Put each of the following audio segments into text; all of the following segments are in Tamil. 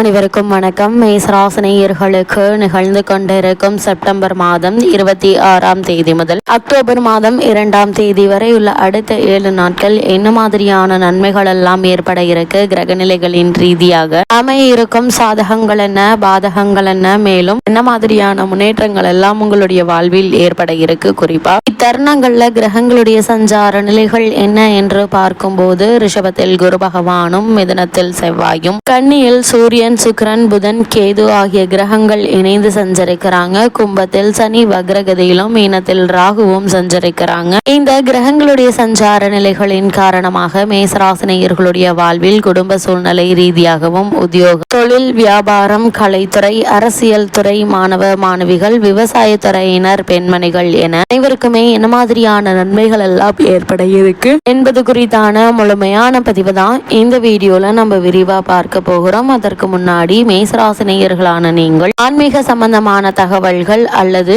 அனைவருக்கும் வணக்கம். மேசராசினியர்களுக்கு நிகழ்ந்து கொண்டிருக்கும் செப்டம்பர் மாதம் 26ஆம் தேதி முதல் அக்டோபர் மாதம் 2ஆம் தேதி வரை உள்ள அடுத்த 7 நாட்கள் என்ன மாதிரியான நன்மைகள் எல்லாம் ஏற்பட இருக்கு, கிரகநிலைகளின் ரீதியாக அமைய இருக்கும் சாதகங்கள் என்ன, பாதகங்கள் என்ன, மேலும் என்ன மாதிரியான முன்னேற்றங்கள் எல்லாம் உங்களுடைய வாழ்வில் ஏற்பட இருக்கு. குறிப்பா இத்தருணங்கள்ல கிரகங்களுடைய சஞ்சார நிலைகள் என்ன என்று பார்க்கும்போது ரிஷபத்தில் குரு பகவானும், மிதுனத்தில் செவ்வாயும், கன்னியில் சூரியன், சுக்கிரன், புதன், கேது ஆகிய கிரகங்கள் இணைந்து சஞ்சரிக்கிறாங்க. கும்பத்தில் சனி வக்ரகதியிலும், மீனத்தில் ராகுவும் சஞ்சரிக்கிறாங்க. இந்த கிரகங்களுடைய சஞ்சார நிலைகளின் காரணமாக மேசராசினியர்களுடைய வாழ்வில் குடும்ப சூழ்நிலை ரீதியாகவும், உத்தியோகம், தொழில், வியாபாரம், கலைத்துறை, அரசியல் துறை, மாணவ மாணவிகள், விவசாயத்துறையினர், பெண்மணிகள் என அனைவருக்குமே என்ன மாதிரியான நன்மைகள் எல்லாம் ஏற்பட இருக்கு என்பது குறித்தான முழுமையான பதிவு தான் இந்த வீடியோல நம்ம விரிவா பார்க்க போகிறோம். அதற்கு முன்னாடி மேசராசினியர்களான நீங்கள் ஆன்மீக சம்பந்தமான தகவல்கள் அல்லது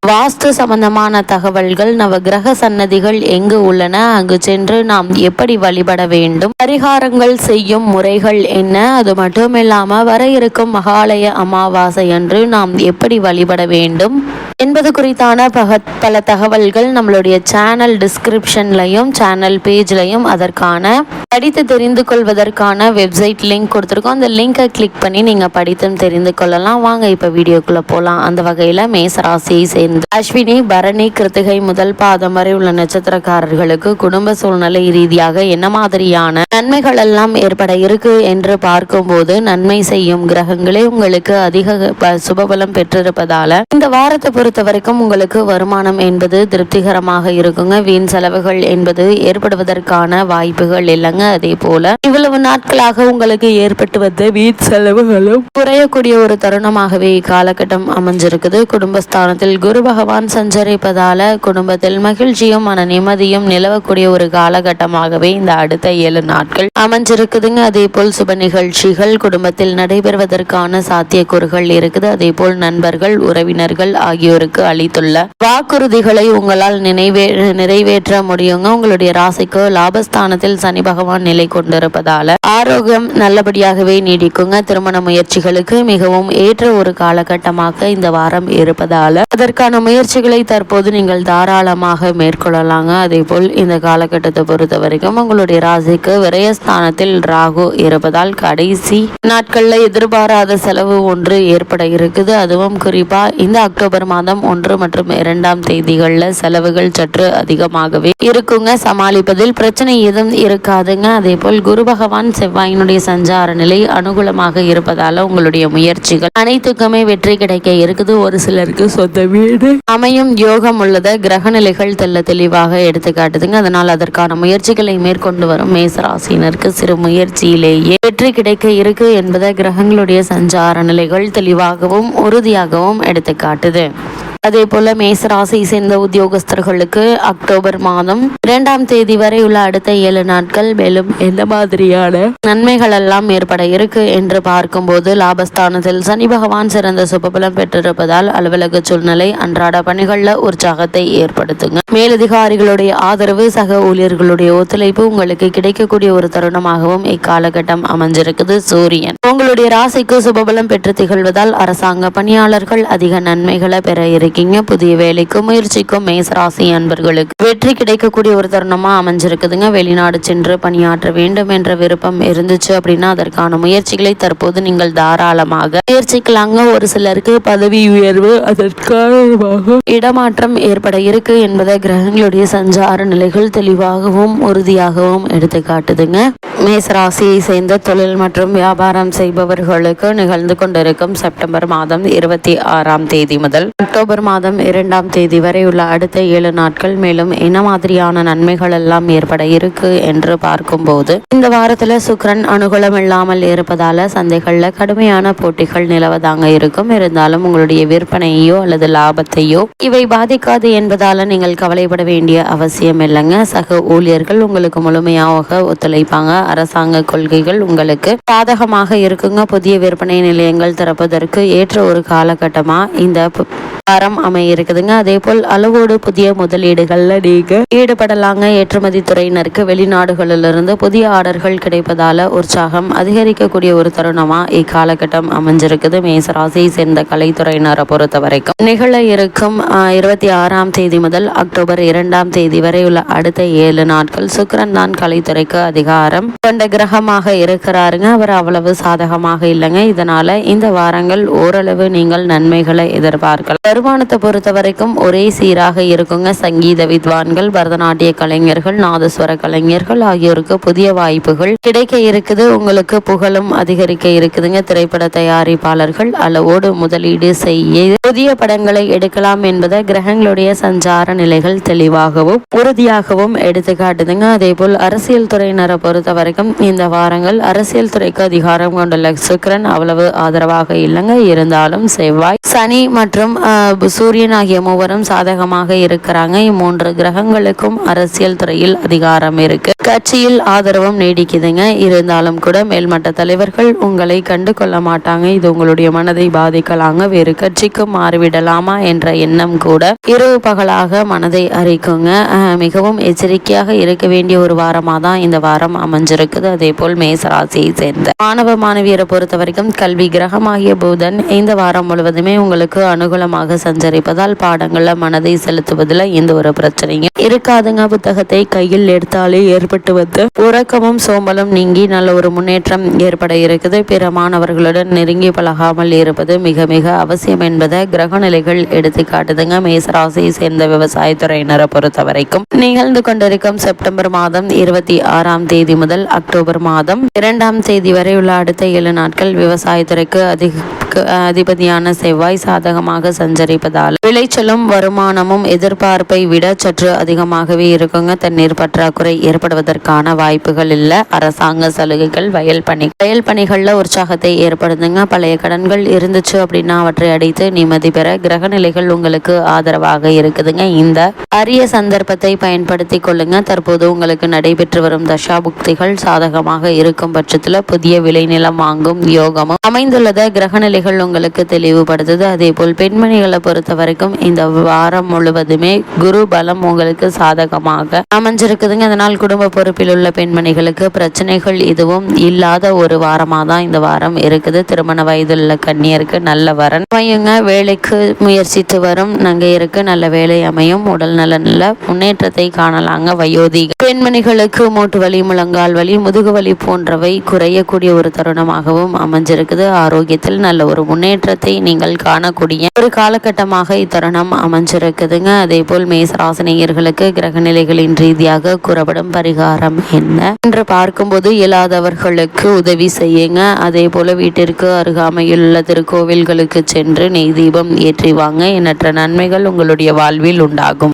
வாஸ்து சம்பந்தமான தகவல்கள், நவகிரக சன்னதிகள் எங்கு உள்ளன, அங்கு சென்று நாம் எப்படி வழிபட வேண்டும், பரிகாரங்கள் செய்யும் முறைகள் என்ன, அது மட்டுமில்லாம வர இருக்கும் மகாலய அமாவாசை அன்று நாம் எப்படி வழிபட வேண்டும் என்பது குறித்தான பல தகவல்கள் நம்மளுடைய சேனல் டிஸ்கிரிப்ஷன்லையும் சேனல் பேஜ்லையும் அதற்கான படித்து தெரிந்து கொள்வதற்கான வெப்சைட் லிங்க் கொடுத்துருக்கோம். அந்த லிங்கை கிளிக் பண்ணி நீங்க படித்தும் தெரிந்து கொள்ளலாம். வாங்க இப்ப வீடியோக்குள்ள போலாம். அந்த வகையில மேசராசியை சேர்ந்த அஸ்வினி, பரணி, கிருத்திகை முதல் பாதம் வரை உள்ள நட்சத்திரக்காரர்களுக்கு குடும்ப சூழ்நிலை ரீதியாக என்ன மாதிரியான நன்மைகள் எல்லாம் ஏற்பட இருக்கு என்று பார்க்கும்போது, நன்மை செய்யும் கிரகங்களே உங்களுக்கு அதிக சுபபலம் பெற்றிருப்பதால இந்த வாரத்தை பொறுத்த வரைக்கும் உங்களுக்கு வருமானம் என்பது திருப்திகரமாக இருக்குங்க. வீண் செலவுகள் என்பது ஏற்படுவதற்கான வாய்ப்புகள் இல்லைங்க. அதே போல இவ்வளவு நாட்களாக உங்களுக்கு ஏற்பட்டு வந்த வீண் செலவுகளும் குறையக்கூடிய ஒரு தருணமாகவே காலகட்டம் அமைஞ்சிருக்குது. குடும்பஸ்தானத்தில் குரு பகவான் சஞ்சரிப்பதால குடும்பத்தில் மகிழ்ச்சியும் மன நிம்மதியும் நிலவக்கூடிய ஒரு காலகட்டமாகவே இந்த அடுத்த 7 நாட்கள் அமைஞ்சிருக்குதுங்க. அதே போல் சுப நிகழ்ச்சிகள் குடும்பத்தில் நடைபெறுவதற்கான சாத்தியக்கூறுகள் இருக்குது. அதே போல் நண்பர்கள், உறவினர்கள் ஆகியோருக்கு அளித்துள்ள வாக்குறுதிகளை உங்களால் நிறைவேற்ற முடியுங்க. உங்களுடைய ராசிக்கு லாபஸ்தானத்தில் சனி பகவான் நிலை கொண்டிருப்பதால ஆரோக்கியம் நல்லபடியாகவே நீடிக்குங்க. திருமண முயற்சிகளுக்கு மிகவும் ஏற்ற ஒரு காலகட்டமாக இந்த வாரம் இருப்பதால அதற்கான முயற்சிகளை தற்போது நீங்கள் தாராளமாக மேற்கொள்ளலாங்க. அதே போல் இந்த காலகட்டத்தை பொறுத்த வரைக்கும் உங்களுடைய ராசிக்கு விரயஸ்தானத்தில் ராகு இருப்பதால் கடைசி நாட்கள்ல எதிர்பாராத செலவு ஒன்று ஏற்பட இருக்குது. அதுவும் குறிப்பா இந்த அக்டோபர் மாதம் 1 மற்றும் 2ஆம் தேதிகள்ல செலவுகள் சற்று அதிகமாகவே இருக்குங்க. சமாளிப்பதில் பிரச்சனை எதுவும் இருக்காதுங்க. அதே போல் குரு பகவான் செவ்வாயினுடைய சஞ்சார நிலை அனுகூலமாக இருப்பதால உங்களுடைய முயற்சிகள் அனைத்துக்குமே வெற்றி கிடைக்க இருக்குது. ஒரு சிலருக்கு சொந்த வீடு அமையும் யோகம் உள்ளத கிரக நிலைகள் தெளிவாக எடுத்து காட்டுதுங்க. அதனால் அதற்கான முயற்சிகளை மேற்கொண்டு வரும் மேசராசினருக்கு சிறு முயற்சியிலேயே வெற்றி கிடைக்க இருக்கு என்பதை கிரகங்களுடைய சஞ்சார நிலைகள் தெளிவாகவும் உறுதியாகவும் எடுத்து காட்டுது. அதே போல மேசராசி சேர்ந்த உத்தியோகஸ்தர்களுக்கு அக்டோபர் மாதம் 2ஆம் தேதி வரை உள்ள அடுத்த 7 நாட்கள் மேலும் எந்த மாதிரியான நன்மைகள் எல்லாம் ஏற்பட இருக்கு என்று பார்க்கும்போது, லாபஸ்தானத்தில் சனி பகவான் சிறந்த சுபபலம் பெற்றிருப்பதால் அலுவலக சூழ்நிலை அன்றாட பணிகள்ல உற்சாகத்தை ஏற்படுத்துங்க. மேலதிகாரிகளுடைய ஆதரவு, சக ஊழியர்களுடைய ஒத்துழைப்பு உங்களுக்கு கிடைக்கக்கூடிய ஒரு தருணமாகவும் இக்காலகட்டம் அமைஞ்சிருக்குது. சூரியன் உங்களுடைய ராசிக்கு சுபபலம் பெற்று திகழ்வதால் அரசாங்க பணியாளர்கள் அதிக நன்மைகளை பெற இருக்கு. புதிய வேலைக்கு முயற்சிக்கும் மேசராசி அன்பர்களுக்கு வெற்றி கிடைக்கக்கூடிய ஒரு தருணமா அமைஞ்சிருக்குதுங்க. வெளிநாடு சென்று பணியாற்ற வேண்டும் என்ற விருப்பம் இருந்துச்சு அப்படின்னா அதற்கான முயற்சிகளை தற்போது நீங்கள் தாராளமாக முயற்சிக்கலாங்க. ஒரு சிலருக்கு பதவி உயர்வு, அதற்கான இடமாற்றம் ஏற்பட இருக்கு என்பதை கிரகங்களுடைய சஞ்சார நிலைகள் தெளிவாகவும் உறுதியாகவும் எடுத்து காட்டுதுங்க. மேசராசியை சேர்ந்த தொழில் மற்றும் வியாபாரம் செய்பவர்களுக்கு நிகழ்ந்து கொண்டிருக்கும் செப்டம்பர் மாதம் 26ஆம் தேதி முதல் அக்டோபர் மாதம் 2ஆம் தேதி வரை உள்ள அடுத்த 7 நாட்கள் மேலும் என்ன மாதிரியான நன்மைகள் எல்லாம் ஏற்பட இருக்கு என்று பார்க்கும்போது, இந்த வாரத்துல சுக்கிரன் அனுகூலம் இல்லாமல் இருப்பதால சந்தைகள்ல கடுமையான போட்டிகள் நிலவதாங்க இருக்கும். இருந்தாலும் உங்களுடைய விற்பனையோ அல்லது லாபத்தையோ இவை பாதிக்காது என்பதால நீங்கள் கவலைப்பட வேண்டிய அவசியம் இல்லைங்க. சக ஊழியர்கள் உங்களுக்கு முழுமையாக ஒத்துழைப்பாங்க. அரசாங்க கொள்கைகள் உங்களுக்கு சாதகமாக இருக்குங்க. புதிய விற்பனை நிலையங்கள் திறப்பதற்கு ஏற்ற ஒரு காலகட்டமா இந்த வாரம் வாரம் அமைய இருக்குதுங்க. அதே போல் அளவோடு புதிய முதலீடுகள்ல நீங்க ஈடுபடலாங்க. ஏற்றுமதி துறையினருக்கு வெளிநாடுகளிலிருந்து புதிய ஆர்டர்கள் கிடைப்பதால உற்சாகம் அதிகரிக்கக்கூடிய ஒரு தருணமா இக்காலகட்டம் அமைஞ்சிருக்குது. மேசராசியை சேர்ந்த கலைத்துறையினரை பொறுத்த வரைக்கும் நிகழ இருக்கும் 26ஆம் தேதி முதல் அக்டோபர் 2ஆம் தேதி வரை உள்ள அடுத்த 7 நாட்கள் சுக்கிரன் தான் கலைத்துறைக்கு அதிகாரம் கொண்ட கிரகமாக இருக்கிறாருங்க. அவர் அவ்வளவு சாதகமாக இல்லைங்க. இதனால இந்த வாரங்கள் ஓரளவு நீங்கள் நன்மைகளை எதிர்பார்க்கலாம். வருமானத்தை பொறுத்த வரைக்கும் ஒரே சீராக இருக்குங்க. சங்கீத வித்வான்கள், பரதநாட்டிய கலைஞர்கள், நாதஸ்வர கலைஞர்கள் ஆகியோருக்கு புதிய வாய்ப்புகள் கிடைக்க இருக்குது. உங்களுக்கு புகழும் அதிகரிக்க இருக்குதுங்க. திரைப்பட தயாரிப்பாளர்கள் அளவோடு முதலீடு செய்ய புதிய படங்களை எடுக்கலாம் என்பதை கிரகங்களுடைய சஞ்சார நிலைகள் தெளிவாகவும் உறுதியாகவும் எடுத்து காட்டுதுங்க. அதே போல் அரசியல் துறையினரை பொறுத்த வரைக்கும் இந்த வாரங்கள் அரசியல் துறைக்கு அதிகாரம் கொண்டுள்ள சுக்கிரன் அவ்வளவு ஆதரவாக இல்லைங்க. இருந்தாலும் செவ்வாய், சனி மற்றும் சூரியன் ஆகிய மூவரும் சாதகமாக இருக்கிறாங்க. இம்மூன்று கிரகங்களுக்கும் அரசியல் துறையில் அதிகாரம் இருக்கு. கட்சியில் ஆதரவும் நீடிக்குதுங்க. இருந்தாலும் கூட மேல்மட்ட தலைவர்கள் உங்களை கண்டு கொள்ள மாட்டாங்க. இது உங்களுடைய மனதை பாதிக்கலாங்க. வேறு கட்சிக்கு மாறிவிடலாமா என்ற எண்ணம் கூட இரவு பகலாக மனதை அரிக்குங்க. மிகவும் எச்சரிக்கையாக இருக்க வேண்டிய ஒரு வாரமாக தான் இந்த வாரம் அமைஞ்சிருக்குது. அதே போல் மேசராசியை சேர்ந்த மாணவ மாணவியரை பொறுத்த வரைக்கும் கல்வி கிரகமாகிய புதன் இந்த வாரம் முழுவதுமே உங்களுக்கு அனுகூலமாக சஞ்சரிப்பதால் பாடங்கள்ல மனதை செலுத்துவதில் எந்த ஒரு பிரச்சனையும் இருக்காதுங்க. புத்தகத்தை கையில் எடுத்தாலே ஏற்பட்டு வந்து உறக்கமும் சோம்பலும் நீங்கி நல்ல ஒரு முன்னேற்றம் ஏற்பட இருக்குது. பிற மாணவர்களுடன் நெருங்கி பழகாமல் இருப்பது மிக மிக அவசியம் என்பதை கிரக நிலைகள் எடுத்து காட்டுதுங்க. மேசராசியை சேர்ந்த விவசாயத்துறையினரை பொறுத்த வரைக்கும் நிகழ்ந்து கொண்டிருக்கும் செப்டம்பர் மாதம் 26ஆம் தேதி முதல் அக்டோபர் மாதம் 2ஆம் தேதி வரை உள்ள அடுத்த 7 நாட்கள் விவசாயத்துறைக்கு அதிபதியான செவ்வாய் சாதகமாக சஞ்சரிப்பதால் விளைச்சலும் வருமானமும் எதிர்பார்ப்பை விட சற்று அதிகமாகவே இருக்குங்க. தண்ணீர் பற்றாக்குறை ஏற்படுவதற்கான வாய்ப்புகள் இல்லை. அரசாங்க சலுகைகள், வயல் பணிகள்ல உற்சாகத்தை ஏற்படுத்துங்க. பழைய கடன்கள் இருந்துச்சு அப்படின்னா அவற்றை அடைத்து நிம்மதி பெற கிரக நிலைகள் உங்களுக்கு ஆதரவாக இருக்குதுங்க. இந்த அரிய சந்தர்ப்பத்தை பயன்படுத்தி கொள்ளுங்க. தற்போது உங்களுக்கு நடைபெற்று வரும் தசா புக்திகள் சாதகமாக இருக்கும் பட்சத்துல புதிய விளைநிலம் வாங்கும் யோகமும் அமைந்துள்ளத கிரக நிலைகள் உங்களுக்கு தெளிவுபடுத்துது. அதே போல் பெண்மணிகளை பொறுத்த வரைக்கும் இந்த வாரம் முழுவதுமே குரு பலம் உங்களுக்கு சாதகமாக அமைஞ்சிருக்குதுங்க. அதனால் குடும்ப பொறுப்பில் உள்ள பெண்மணிகளுக்கு பிரச்சனைகள் எதுவும் இல்லாத ஒரு வாரமாக தான் இந்த வாரம் இருக்குது. திருமண வயதில் உள்ள கன்னியருக்கு நல்ல வரன் அமையுங்க. வேலைக்கு முயற்சித்து வரும் நங்கையருக்கு நல்ல வேலை அமையும். உடல் நலன்ல முன்னேற்றத்தை காணலாங்க. வயோதிக பெண்மணிகளுக்கு மூட்டு வலி, முழங்கால் வலி, முதுகு வலி போன்றவை குறையக்கூடிய ஒரு தருணமாகவும் அமைஞ்சிருக்குது. ஆரோக்கியத்தில் நல்ல ஒரு முன்னேற்றத்தை நீங்கள் காணக்கூடிய ஒரு காலகட்டமாக இத்தருணம் அமைஞ்சிருக்குதுங்க. அதே போல் மேசராசினியர்களுக்கு கிரக நிலைகளின் ரீதியாக கூறப்படும் பரிகாரம் என்ன என்று பார்க்கும்போது இயலாதவர்களுக்கு உதவி செய்யுங்க. அதே போல வீட்டிற்கு அருகாமையில் உள்ள திருக்கோவில்களுக்கு சென்று நெய் தீபம் ஏற்றி வாங்க. எண்ணற்ற நன்மைகள் உங்களுடைய வாழ்வில் உண்டாகும்.